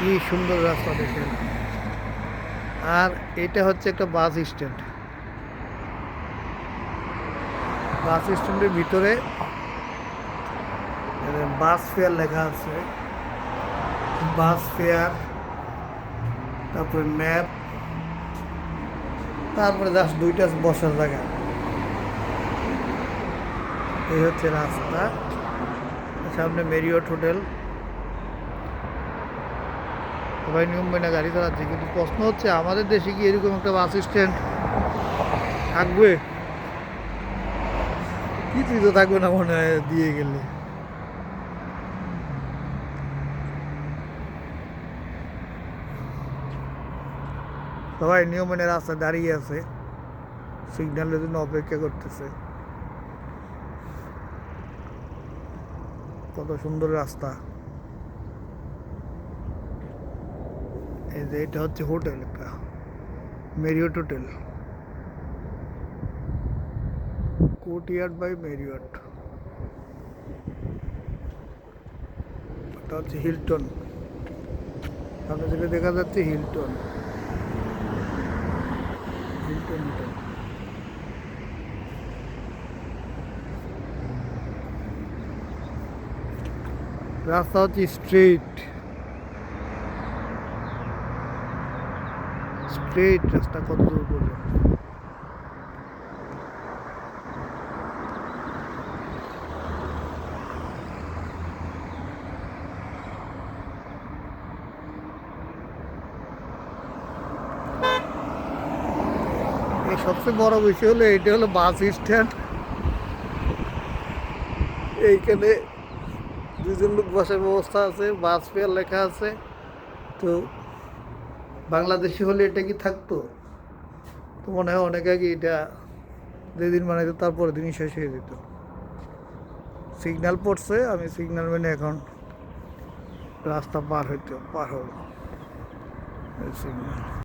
কি সুন্দর রাস্তা দেখেন। আর এটা হচ্ছে একটা বাস স্ট্যান্ড। বাস স্ট্যান্ডের ভিতরে বাস ফেয়ার লেখা আছে, বাস ফেয়ার, তারপরে ম্যাপ, তারপরে জাস্ট দুইটা বসার জায়গা। এই হচ্ছে রাস্তা, সামনে মেরিওট হোটেল। সবাই নিয়ম মেনে গাড়ি চালাচ্ছে, কিন্তু প্রশ্ন হচ্ছে আমাদের দেশে কি এরকম একটা বাস স্ট্যান্ড থাকবে? কিছুই তো থাকবে না মনে হয় দিয়ে গেলে। সবাই নিয়ম মেনে রাস্তায় দাঁড়িয়ে আছে, সিগন্যালের জন্য অপেক্ষা করতেছে। কত সুন্দর রাস্তা। এই যে এটা হচ্ছে হোটেল, একটা Marriott hotel, courtyard by Marriott. এটা হচ্ছে হিলটন, সামনে থেকে দেখা যাচ্ছে হিলটন, হিলটন হোটেল। রাস্তা হচ্ছে স্ট্রেট, স্ট্রেট রাস্তা কত দূর পর্যন্ত। এই সবচেয়ে বড় বিষয় হলো এটা হলো বাস স্ট্যান্ড। এইখানে দুজন লোক বসার ব্যবস্থা আছে, বাস ফেয়ার লেখা আছে। তো বাংলাদেশে হলে এটা কি থাকতো? তো মনে হয় অনেক আগে এটা যেদিন বানাইতো তারপরের দিনই শেষ হয়ে যেত। সিগন্যাল পড়ছে, আমি সিগন্যাল মেনে এখন রাস্তা পার হবো। সিগন্যাল